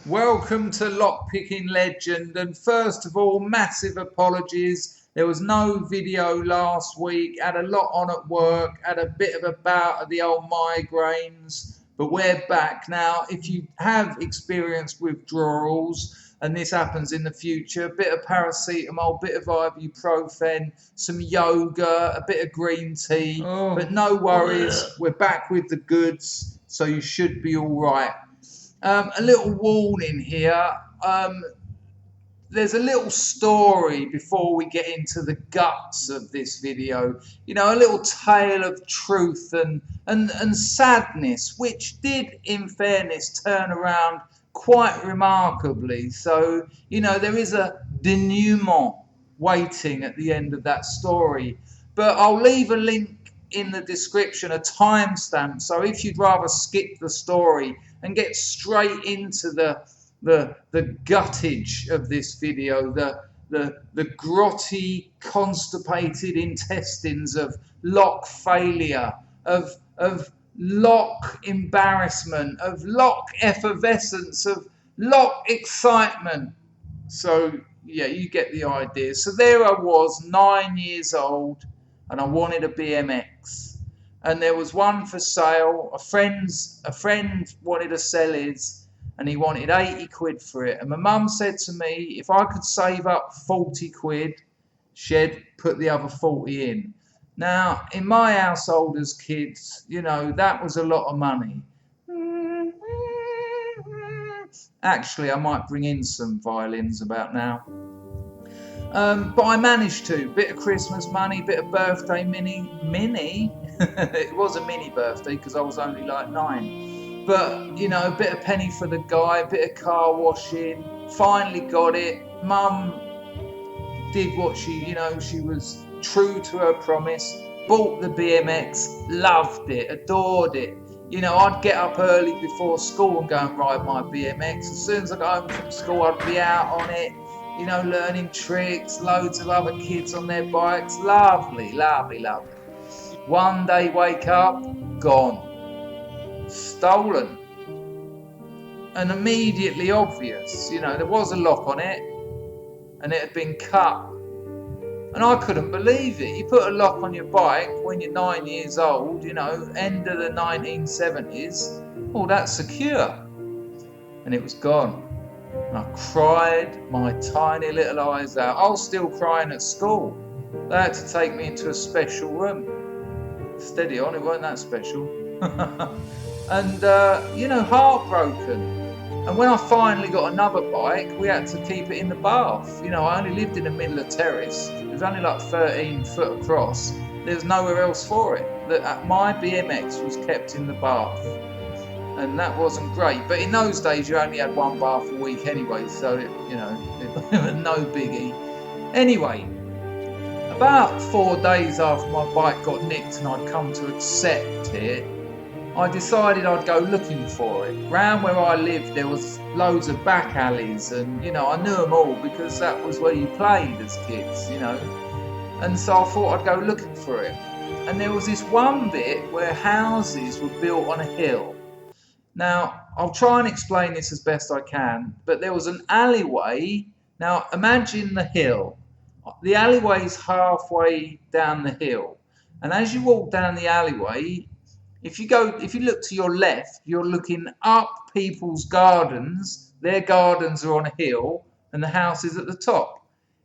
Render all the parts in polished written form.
Welcome to Lockpicking Legend, and first of all, massive apologies. There was no video last week, had a lot on at work, had a bit of a bout of the old migraines, but we're back now. If you have experienced withdrawals, and this happens in the future, a bit of paracetamol, a bit of ibuprofen, some yoga, a bit of green tea, but no worries, we're back with the goods, so you should be all right. A little warning here. There's a little story before we get into the guts of this video. You know, a little tale of truth and sadness, which did, in fairness, turn around quite remarkably. So, you know, there is a denouement waiting at the end of that story. But I'll leave a link in the description, a timestamp. So if you'd rather skip the story and get straight into the guttage of this video, the grotty, constipated intestines of lock failure, of lock embarrassment, of lock effervescence, of lock excitement. So yeah, you get the idea. So there I was, 9 years old, and I wanted a BMX. And there was one for sale. A friend wanted to sell his, and he wanted 80 quid for it. And my mum said to me, if I could save up 40 quid, she'd put the other 40 in. Now, in my household as kids, you know, that was a lot of money. Actually, I might bring in some violins about now. But I managed to. Bit of Christmas money, bit of birthday mini. It was a mini birthday because I was only like 9. But, you know, a bit of penny for the guy, a bit of car washing. Finally got it. Mum did what she was true to her promise. Bought the BMX, loved it, adored it. You know, I'd get up early before school and go and ride my BMX. As soon as I got home from school, I'd be out on it. You know, learning tricks, loads of other kids on their bikes. Lovely, lovely, lovely. One day, wake up, gone. Stolen. And immediately obvious. You know, there was a lock on it, and it had been cut. And I couldn't believe it. You put a lock on your bike when you're 9 years old, you know, end of the 1970s. Oh, that's secure. And it was gone. And I cried my tiny little eyes out. I was still crying at school. They had to take me into a special room. Steady on, it weren't that special. And, you know, heartbroken. And when I finally got another bike, we had to keep it in the bath. You know, I only lived in the middle of terrace. It was only like 13 foot across. There's nowhere else for it. My BMX was kept in the bath. And that wasn't great. But in those days, you only had one bath a week anyway, so, it was no biggie. Anyway, about 4 days after my bike got nicked and I'd come to accept it, I decided I'd go looking for it. Round where I lived, there was loads of back alleys, and, you know, I knew them all because that was where you played as kids, you know. And so I thought I'd go looking for it. And there was this one bit where houses were built on a hill. Now, I'll try and explain this as best I can, but there was an alleyway. Now, imagine the hill. The alleyway's halfway down the hill. And as you walk down the alleyway, if you look to your left, you're looking up people's gardens. Their gardens are on a hill, and the house is at the top.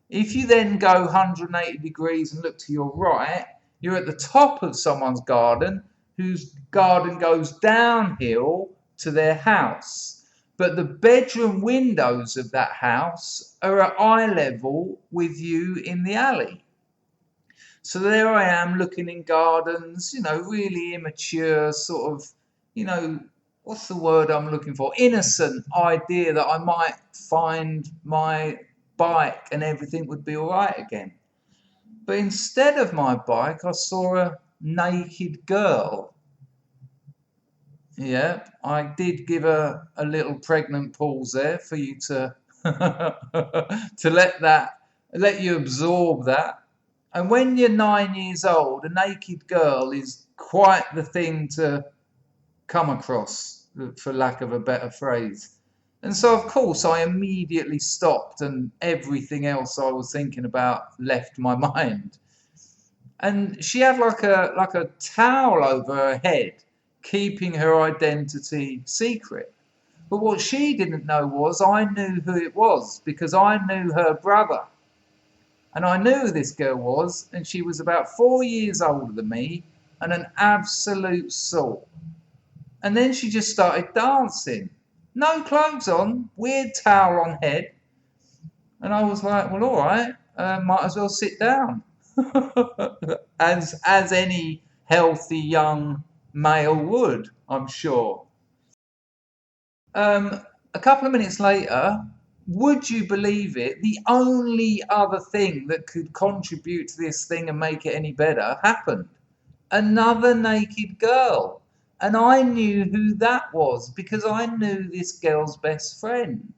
If you then go 180 degrees and look to your right, you're at the top of someone's garden, whose garden goes downhill to their house. But the bedroom windows of that house are at eye level with you in the alley. So there I am looking in gardens, you know, really immature, sort of, you know, what's the word I'm looking for? Innocent idea that I might find my bike and everything would be all right again. But instead of my bike, I saw a naked girl. Yeah, I did give a little pregnant pause there for you to to let you absorb that. And when you're 9 years old, a naked girl is quite the thing to come across, for lack of a better phrase. And so, of course, I immediately stopped, and everything else I was thinking about left my mind. And she had like a towel over her head, keeping her identity secret. But what she didn't know was I knew who it was, because I knew her brother. And I knew who this girl was, and she was about 4 years older than me, and an absolute soul. And then she just started dancing. No clothes on, weird towel on head. And I was like, well, all right, might as well sit down. as any healthy young male would, I'm sure. A couple of minutes later, would you believe it? The only other thing that could contribute to this thing and make it any better happened. Another naked girl. And I knew who that was because I knew this girl's best friend.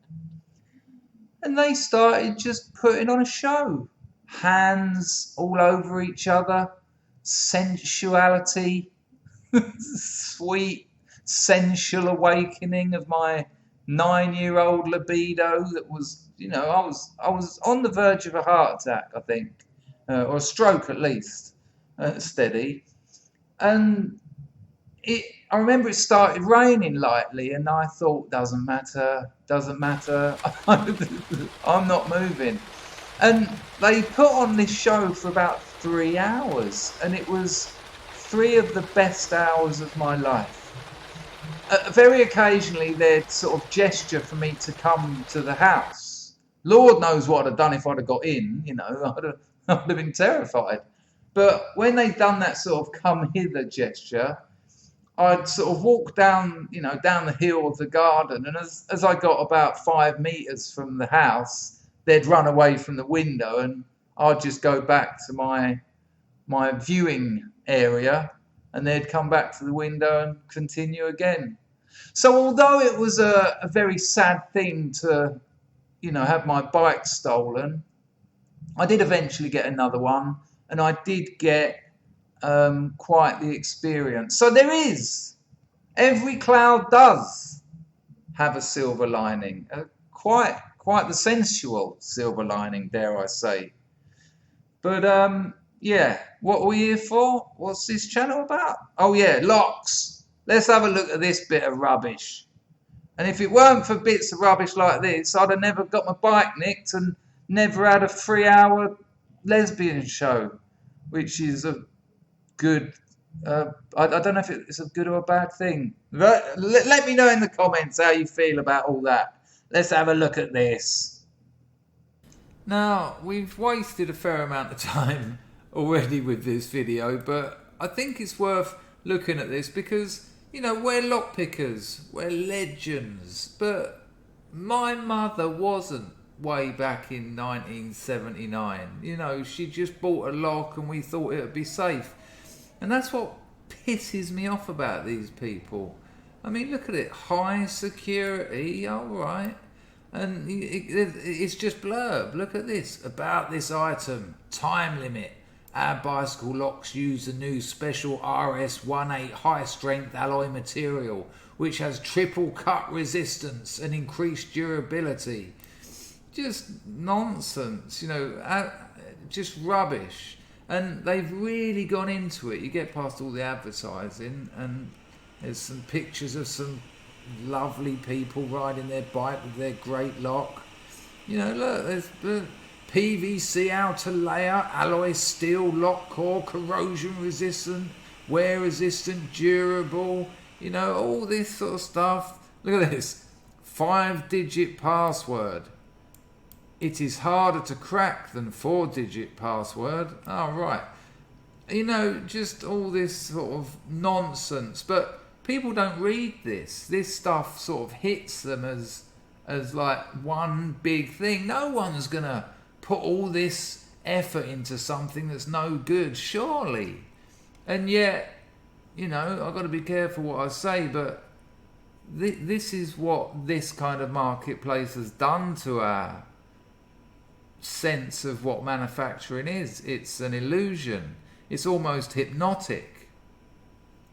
And they started just putting on a show. Hands all over each other, sensuality, sweet sensual awakening of my 9-year-old libido that was, I was on the verge of a heart attack, I think, or a stroke at least, steady. And I remember it started raining lightly, and I thought, doesn't matter, I'm not moving. And they put on this show for about 3 hours, and it was 3 of the best hours of my life. Very occasionally, they'd sort of gesture for me to come to the house. Lord knows what I'd have done if I'd have got in, I'd have been terrified. But when they'd done that sort of come hither gesture, I'd sort of walk down, down the hill of the garden, and as I got about 5 meters from the house, they'd run away from the window, and I'd just go back to my viewing area, and they'd come back to the window and continue again. So although it was a very sad thing to, have my bike stolen, I did eventually get another one, and I did get quite the experience. So there is, every cloud does have a silver lining, quite the sensual silver lining, dare I say. But yeah, what are we here for? What's this channel about? Oh yeah, locks. Let's have a look at this bit of rubbish. And if it weren't for bits of rubbish like this, I'd have never got my bike nicked and never had a 3-hour lesbian show, which is a good, I don't know if it's a good or a bad thing. Let me know in the comments how you feel about all that. Let's have a look at this. Now, we've wasted a fair amount of time already with this video, but I think it's worth looking at this because, we're lockpickers, we're legends, but my mother wasn't way back in 1979. She just bought a lock and we thought it would be safe. And that's what pisses me off about these people. I mean, look at it, high security, all right. And it's just blurb. Look at this. About this item. Time limit. Our bicycle locks use the new special RS18 high-strength alloy material, which has triple cut resistance and increased durability. Just nonsense, just rubbish. And they've really gone into it. You get past all the advertising, and there's some pictures of some lovely people riding their bike with their great lock. Look, there's PVC outer layer, alloy steel lock core, corrosion resistant, wear resistant, durable, all this sort of stuff. Look at this, 5-digit password. It is harder to crack than 4-digit password. Oh, right. Just all this sort of nonsense, but people don't read this. This stuff sort of hits them as like one big thing. No one's going to put all this effort into something that's no good, surely. And yet, I've got to be careful what I say, but this is what this kind of marketplace has done to our sense of what manufacturing is. It's an illusion. It's almost hypnotic.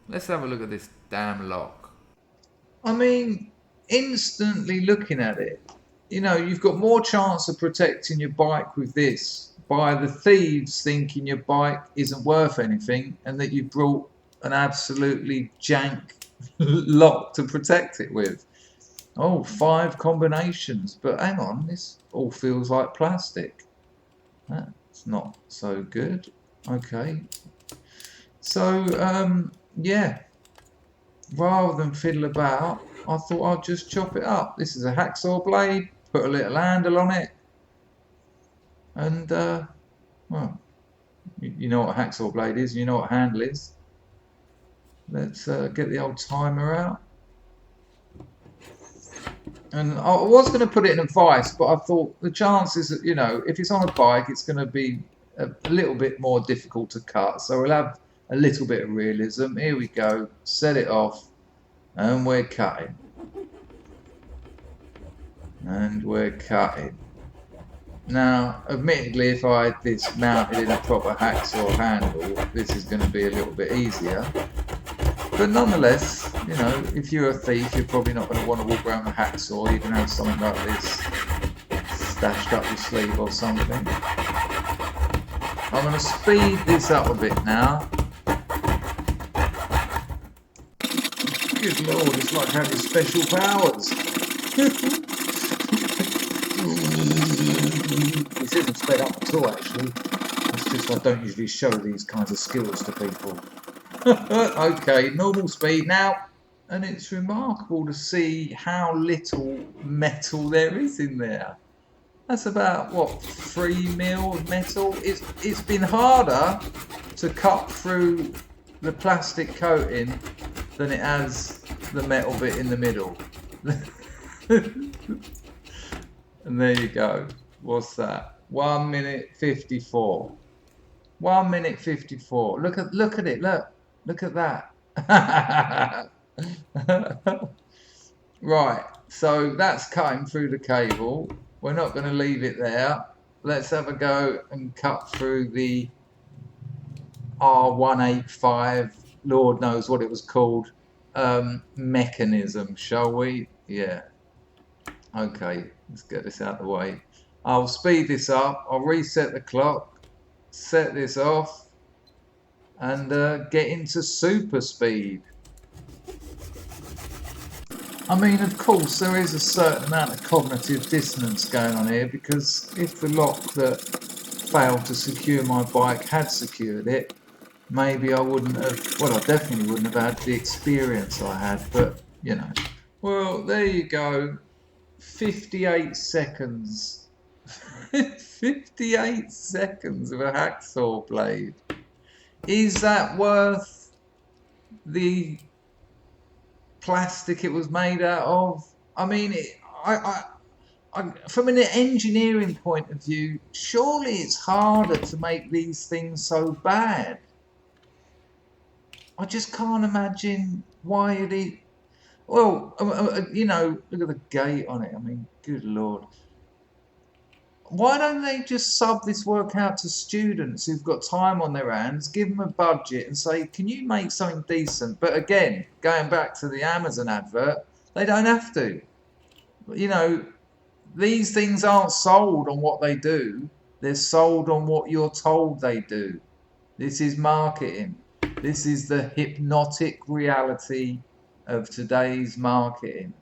Let's have a look at this damn lock. I mean, instantly looking at it, you know, you've got more chance of protecting your bike with this by the thieves thinking your bike isn't worth anything and that you've brought an absolutely jank lock to protect it with. Oh, 5 combinations, but hang on, this all feels like plastic. That's not so good. Okay, so yeah, rather than fiddle about, I thought I'd just chop it up. This is a hacksaw blade, put a little handle on it, and well, you know what a hacksaw blade is, you know what a handle is. Let's get the old timer out. And I was going to put it in a vise, but I thought the chances that, you know, if it's on a bike, it's going to be a little bit more difficult to cut. So we'll have a little bit of realism. Here we go. Set it off. And we're cutting. And we're cutting. Now, admittedly, if I had this mounted in a proper hacksaw handle, this is going to be a little bit easier. But nonetheless, you know, if you're a thief, you're probably not going to want to walk around with a hacksaw. You can have something like this stashed up your sleeve or something. I'm going to speed this up a bit now. Good lord, it's like having special powers. This isn't sped up at all, actually. It's just I don't usually show these kinds of skills to people. Okay, normal speed now, and it's remarkable to see how little metal there is in there. That's about what, 3 mil of metal. It's been harder to cut through the plastic coating than it has the metal bit in the middle. And there you go. What's that? 1 minute 54. 1 minute 54. Look at it. Look at that. Right, so that's cutting through the cable. We're not going to leave it there. Let's have a go and cut through the R185, Lord knows what it was called, mechanism, shall we? Yeah. Okay, let's get this out of the way. I'll speed this up. I'll reset the clock, set this off, and get into super speed. I mean, of course, there is a certain amount of cognitive dissonance going on here, because if the lock that failed to secure my bike had secured it, maybe I wouldn't have, well, I definitely wouldn't have had the experience I had, but, you know. Well, there you go. 58 seconds. 58 seconds of a hacksaw blade. Is that worth the plastic it was made out of? I mean, from an engineering point of view, surely it's harder to make these things so bad. I just can't imagine why it. Well, you know, look at the gate on it. I mean, good lord. Why don't they just sub this work out to students who've got time on their hands, give them a budget and say, can you make something decent? But again, going back to the Amazon advert, they don't have to. You know, these things aren't sold on what they do. They're sold on what you're told they do. This is marketing. This is the hypnotic reality of today's marketing.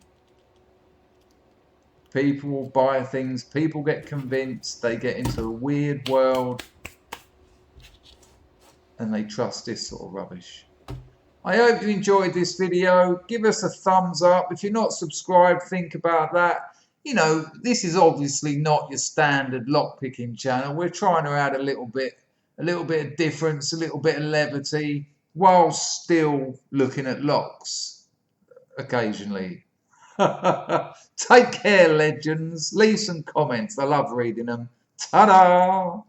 People will buy things, people get convinced, they get into a weird world, and they trust this sort of rubbish. I hope you enjoyed this video. Give us a thumbs up. If you're not subscribed, think about that. You know, this is obviously not your standard lockpicking channel. We're trying to add a little bit of difference, a little bit of levity, while still looking at locks occasionally. Take care, legends. Leave some comments. I love reading them. Ta-da!